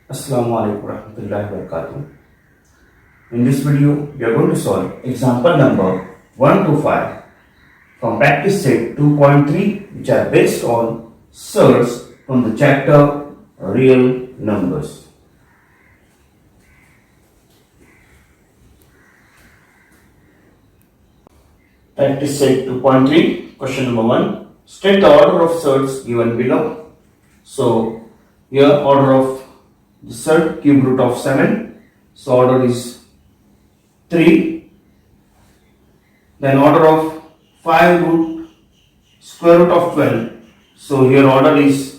Assalamu alaikum warahmatullahi wabarakatuh. In this video, we are going to solve example number 1 to 5 from practice set 2.3, which are based on surds from the chapter Real Numbers. Practice set 2.3, question number 1. State the order of surds given below. So, here order of the surd, cube root of 7. So, order is 3. Then order of 5 root square root of 12. So, here order is,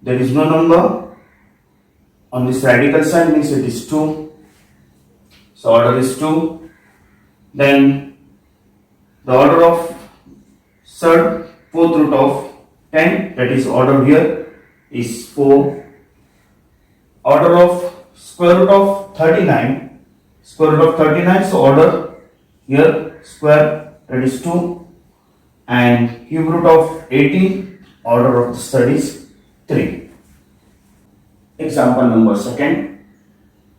there is no number on this radical side, means it is 2. So, order is 2. Then the order of surd, fourth root of 10, that is order here is 4. Order of square root of 39, square root of 39, so order here square, that is 2. And cube root of 18, order of the surd is 3. Example number 2.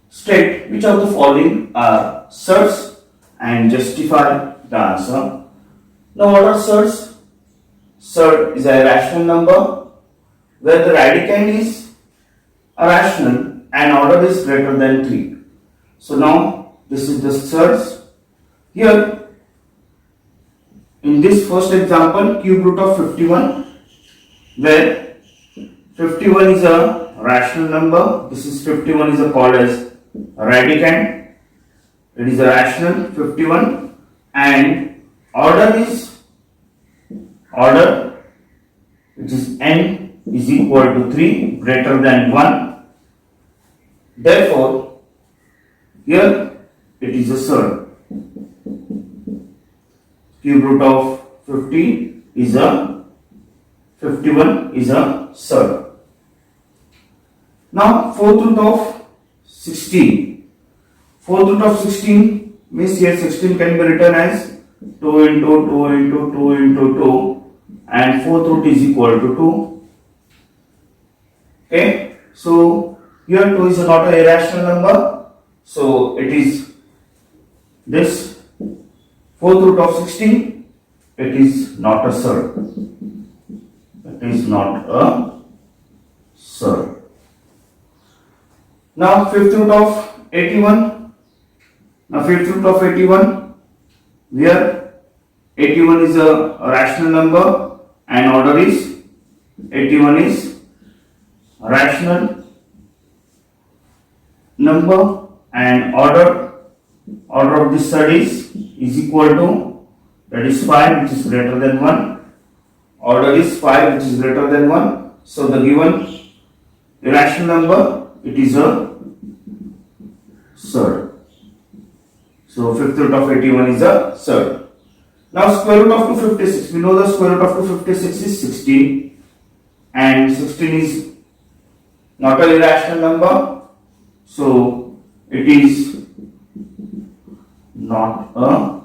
State which of the following are surds and justify the answer. Now, what are surds? Surd is a rational number where the radicand is a rational and order is greater than 3. So, now this is the surds. Here, in this first example, cube root of 51, where 51 is a rational number. This is 51 is called as radicand. It is a rational 51 and order which is n is equal to 3 greater than 1. Therefore, here it is a surd. Cube root of 51 is a surd. Now, fourth root of 16. Fourth root of 16 means here 16 can be written as 2 into 2 into 2 into 2 and fourth root is equal to 2. Okay. So, here 2 is not an irrational number. So, it is this fourth root of 16. It is not a surd. It is not a surd. Now, fifth root of 81. Now, fifth root of 81. Here 81 is a rational number and order is 81 is a rational number and order of this surd is equal to, that is 5, which is greater than 1. Order is 5, which is greater than 1. So, the given irrational number, it is a surd. So, fifth root of 81 is a surd. Now, square root of 256. We know the square root of 256 is 16 and 16 is not an irrational number. So, it is not a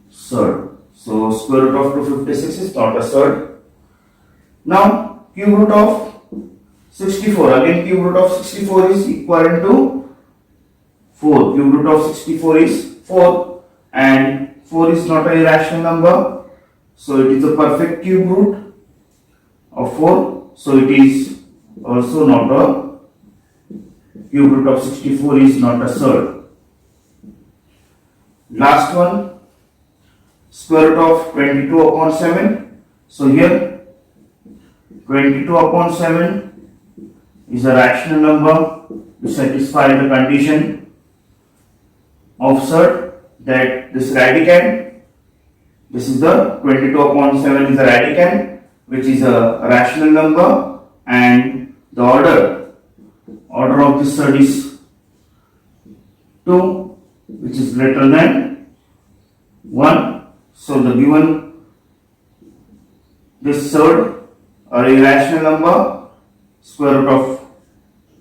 surd. So, square root of 256 is not a surd. Now, cube root of 64. Again, cube root of 64 is equivalent to 4. Cube root of 64 is 4 and 4 is not an irrational number. So, it is a perfect cube root of 4. So, it is also not a cube root of 64 is not a surd. Last one, square root of 22 upon 7. So, here 22 upon 7 is a rational number to satisfy the condition of surd, that this radicand, this is the 22 upon 7 is a radicand which is a rational number and the order of this surd is 2, which is greater than 1. So, the given this surd or irrational number, square root of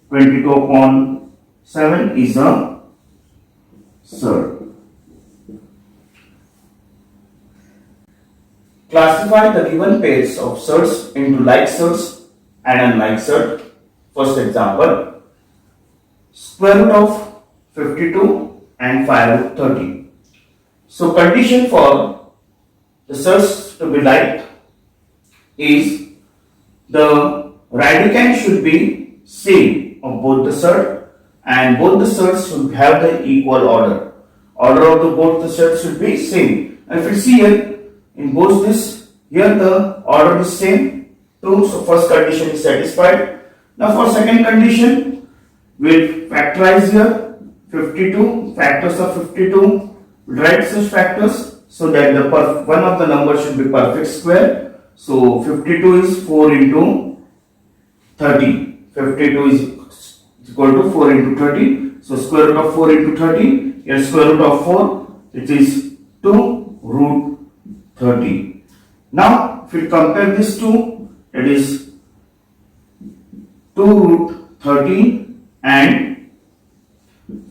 22 upon 7 is a surd. Classify the given pairs of surds into like surds and unlike surd. First example, square root of 52 and 5 root 30. So condition for the surds to be like is the radicand should be same of both the surd and both the surds should have the equal order. Order of the both the surds should be same. And if you see here in both this, here the order is same 2, so first condition is satisfied. Now for second condition, we'll factorize here 52, factors of 52, we'll write such factors so that the one of the numbers should be perfect square. So 52 is 4 into 30. 52 is equal to 4 into 30. So square root of 4 into 30, here square root of 4, which is 2 root 30. Now if we compare these two, it is 2 root 30 and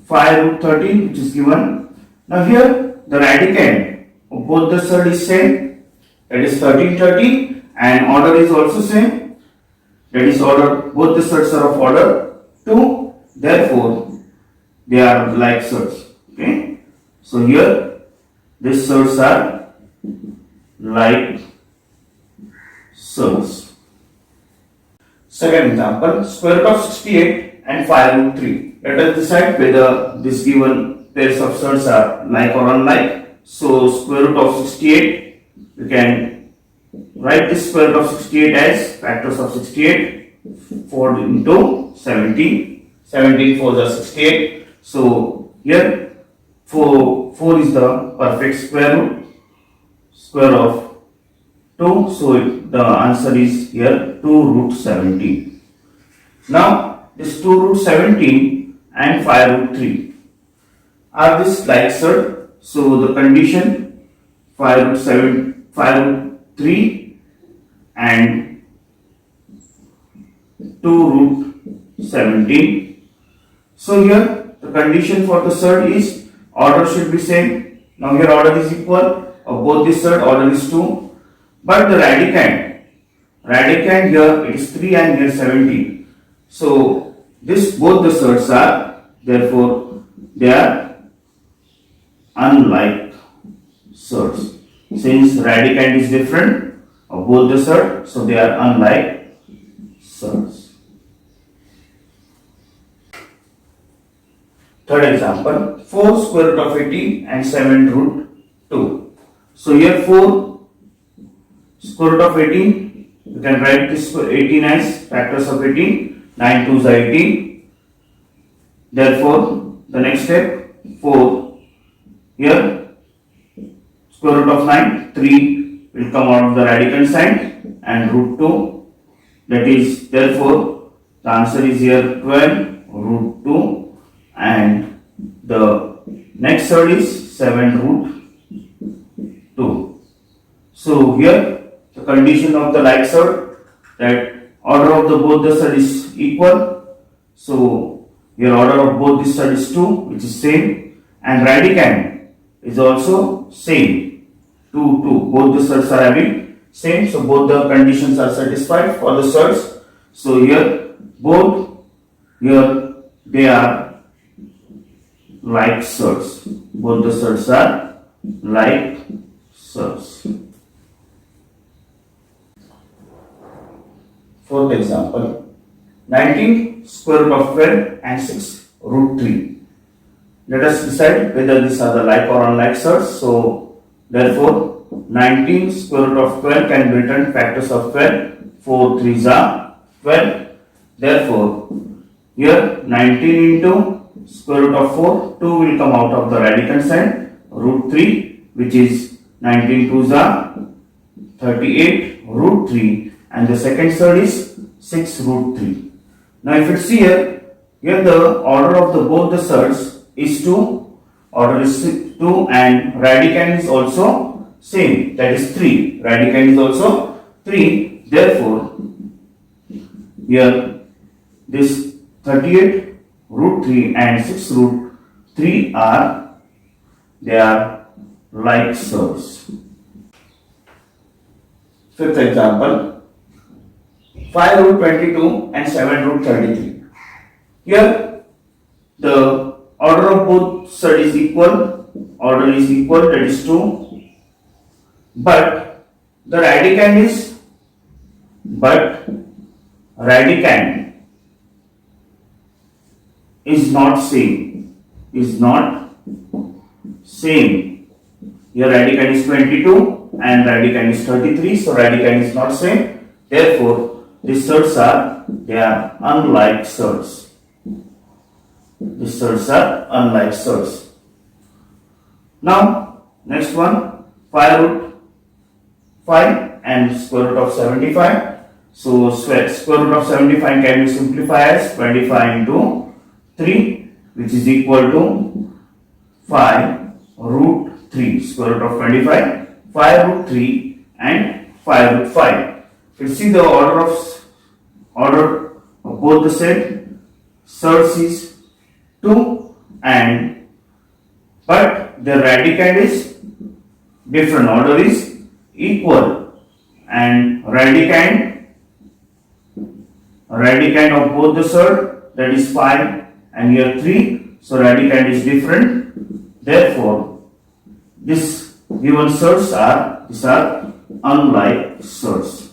5 root 30, which is given. Now here the radicand of both the surd is same, that is 1330, and order is also same, that is order, both the surds are of order 2, therefore they are like surds. Okay, so here these surds are like surds. Second example, square root of 68 and 5 root 3. Let us decide whether this given pairs of surds are like or unlike. So square root of 68, we can write this square root of 68 as factors of 68, 4 into 17, 17 4s are 68. So here 4 is the perfect square root, square of 2, so the answer is here 2 root 17. Now this 2 root 17 and 5 root 3 are this like surd, so the condition 5 root 3 and 2 root 17. So here the condition for the surd is order should be same. Now here order is equal of both the surd, order is 2. But the radicand here it is 3 and here 17. So this both the surds are, therefore they are unlike surds. Since radicand is different of both the surd, so they are unlike surds. Third example, 4 square root of 80 and 7 root 2. So here 4 square root of 18, you can write this 18 as factors of 18, 9 2s are 18. Therefore, the next step, 4, here square root of 9, 3 will come out of the radicand side and root 2, that is, therefore, the answer is here 12 root 2, and the next surd is 7 root 2. So here the condition of the like surd, that order of the both the surd is equal, so here order of both the surd is 2, which is same, and radicand is also same, 2 2, both the surds are having same, so both the conditions are satisfied for the surds. So here both, here they are like surds, both the surds are like surds. Fourth example, 19 square root of 12 and 6 root 3. Let us decide whether these are the like or unlike surds. So therefore 19 square root of 12 can be written factors of 12, 4 3s are 12. Therefore here 19 into square root of 4, 2 will come out of the radicand side, root 3, which is 19 2s are 38 root 3. And the second surd is 6 root 3. Now if you see here the order of the both the surds is 2, order is 2, and radicand is also same, that is 3. Radicand is also 3. Therefore, here this 38 root 3 and 6 root 3 are, they are like surds. Fifth example, 5 root 22 and 7 root 33. Here the order of both surd is equal, order is equal, that is 2, but the radicand is not same, Here radicand is 22 and radicand is 33, so radicand is not same. Therefore, these surds are unlike surds. Now, next one, 5 root 5 and square root of 75. So, square root of 75 can be simplified as 25 into 3, which is equal to 5 root 3. Square root of 25, 5 root 3 and 5 root 5. You see the order of both the surds is 2, but the radicand is different, order is equal, and radicand of both the surd, that is 5 and here 3, so radicand is different. Therefore, this given surds are unlike surds.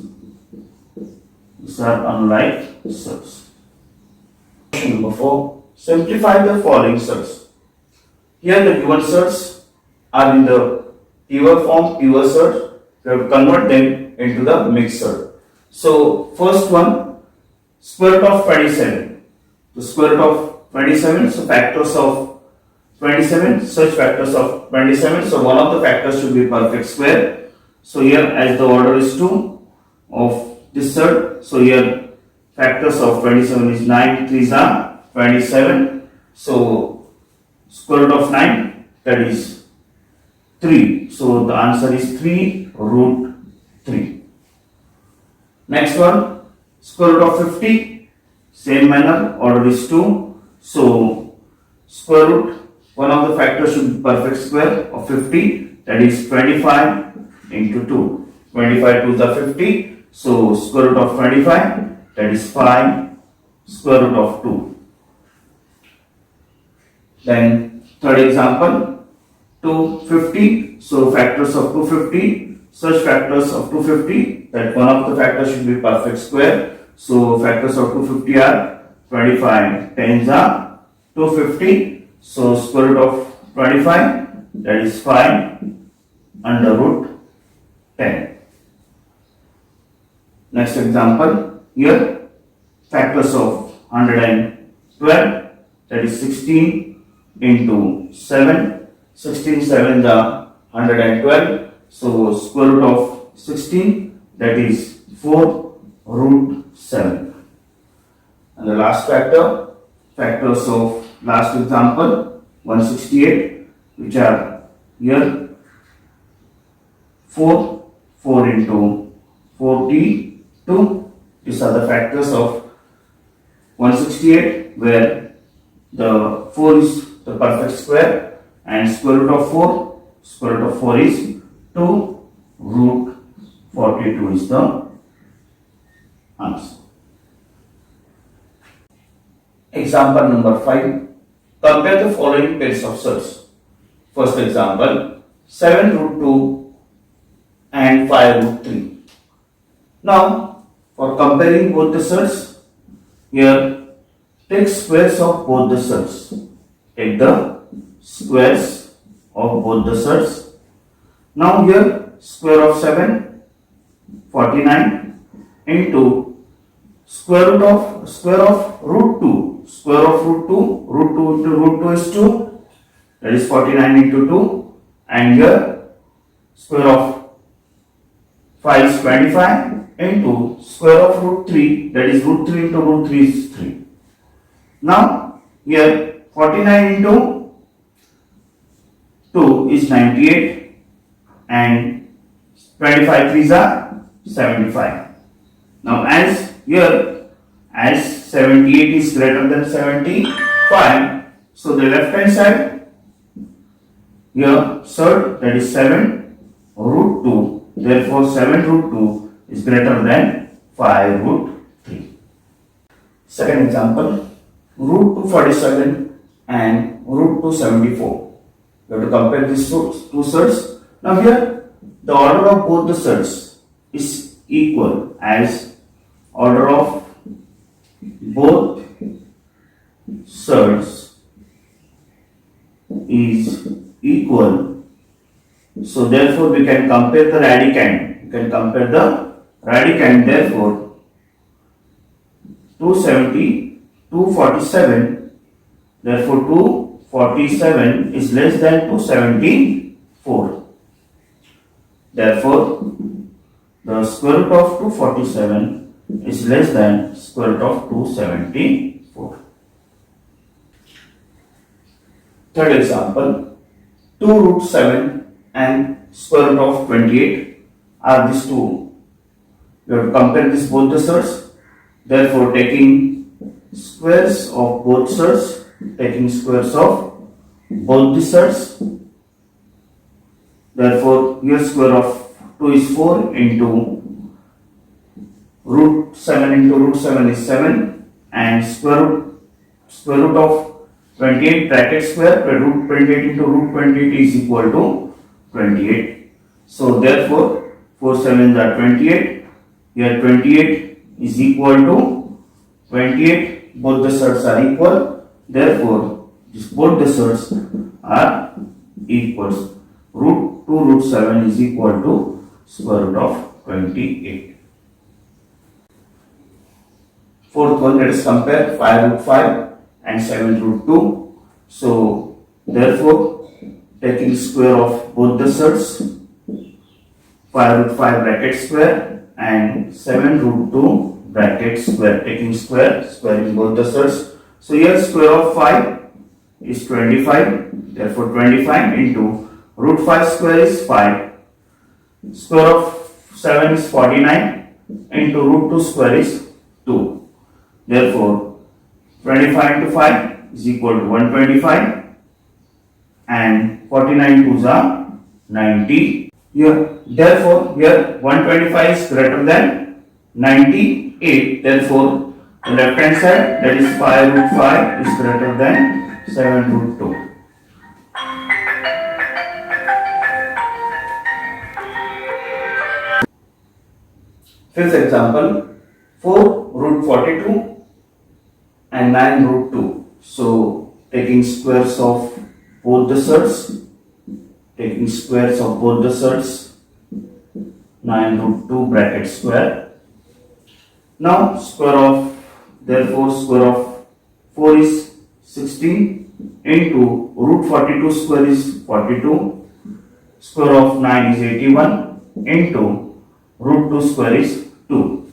Question number 4. Simplify the following surds. Here the given surds are in the pure form, pure surd. We have to convert them into the mixed surd. So first one, square root of 27. The square root of 27, so factors of 27, such factors of 27. So one of the factors should be perfect square. So here, as the order is 2 of this surd, so here factors of 27 is 9 3s are 27. So square root of 9, that is 3. So the answer is 3 root 3. Next one, square root of 50. Same manner, order is 2. So square root, one of the factors should be perfect square of 50, that is 25 into 2. 25 2s are 50. So square root of 25, that is 5 square root of 2. Then third example, 250. So factors of 250, such factors of 250 that one of the factors should be perfect square. So factors of 250 are 25 10s are 250. So square root of 25, that is 5 under root 10. Next example, here factors of 112, that is 16 into 7. 16 7s are 112. So square root of 16, that is 4 root 7. And the last factor, factors of last example 168, which are here 4 into 42. These are the factors of 168, where the 4 is the perfect square and square root of 4 is 2 root 42 is the answer. Example number 5. Compare the following pairs of surds. First example, 7 root 2 and 5 root 3. Now, for comparing both the surds, here take squares of both the surds. Take the squares of both the surds. Now here, square of 7, 49 into square of root 2. Square of root 2 into root 2 is 2, that is 49 into 2, and here square of 5 is 25 into square of root 3, that is root 3 into root 3 is 3. Now here 49 into 2 is 98 and 25 3s are 75. Now as 78 is greater than 75, so the left hand side, here surd, that is 7 root 2, therefore 7 root 2 is greater than 5 root 3. Second example, root 247 and root 274. You have to compare these two surds. Now here the order of both the surds is equal, as order of both surds is equal. So therefore we can compare the radicand. You can compare the radicand. Therefore 270, 247. Therefore 247 is less than 274. Therefore the square root of 247 is less than square root of 274. Third example, 2 root 7 and square root of 28 are these two. You have to compare this both the surds. Therefore, taking squares of both surds, taking squares of both the surds. Therefore, here square of 2 is 4 into root 7 into root 7 is 7, and square root of 28 bracket square root 28 into root 28 is equal to 28. So therefore 4 7s are 28. Here 28 is equal to 28. Both the surds are equal. Therefore both the surds are equals. Root 2 root 7 is equal to square root of 28. Fourth one, let us compare 5 root 5 and 7 root 2. So therefore taking square of both the surds, 5 root 5 bracket square and 7 root 2 bracket square, taking squaring both the surds. So here square of 5 is 25. Therefore 25 into root 5 square is 5. Square of 7 is 49 into root 2 square is 2. Therefore 25 into 5 is equal to 125, and 49 twos are 90. Therefore here 125 is greater than 98. Therefore the left hand side, that is 5 root 5, is greater than 7 root 2. Fifth example, 4 root 42 and 9 root 2. So taking squares of both the surds, 9 root 2 bracket square. Now square of 4 is 16 into root 42 square is 42. Square of 9 is 81 into root 2 square is 2.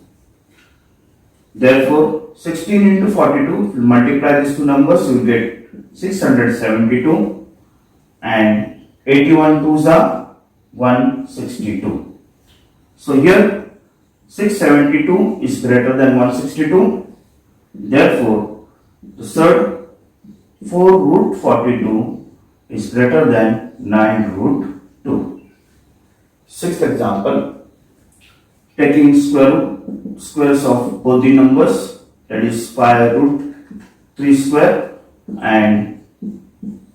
Therefore 16 into 42, if you multiply these two numbers, you will get 672, and 81 twos are 162. So here 672 is greater than 162. Therefore the surd 4 root 42 is greater than 9 root 2. Sixth example, taking squares of both the numbers, that is 5 root 3 square, and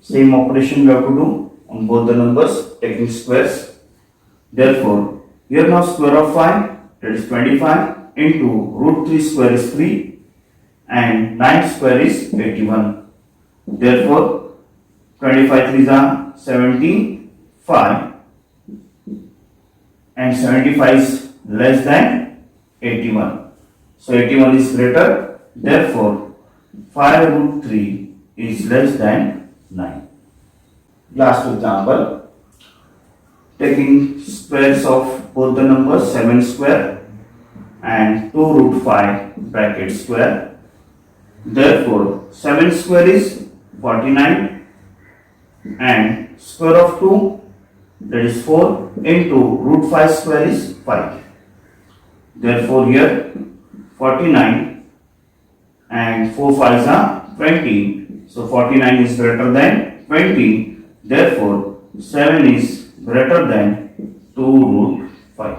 same operation we have to do on both the numbers, taking squares. Therefore here now square of 5, that is 25, into root 3 square is 3, and 9 square is 81. Therefore 25 3s are 75, and 75 is less than 81. So 81 is greater. Therefore 5 root 3 is less than 9. Last example, taking squares of both the numbers, 7 square and 2 root 5 bracket square. Therefore 7 square is 49, and square of 2, that is 4, into root 5 square is 5. Therefore here 49 and 4 5s are 20. So 49 is greater than 20. Therefore 7 is greater than 2 root 5.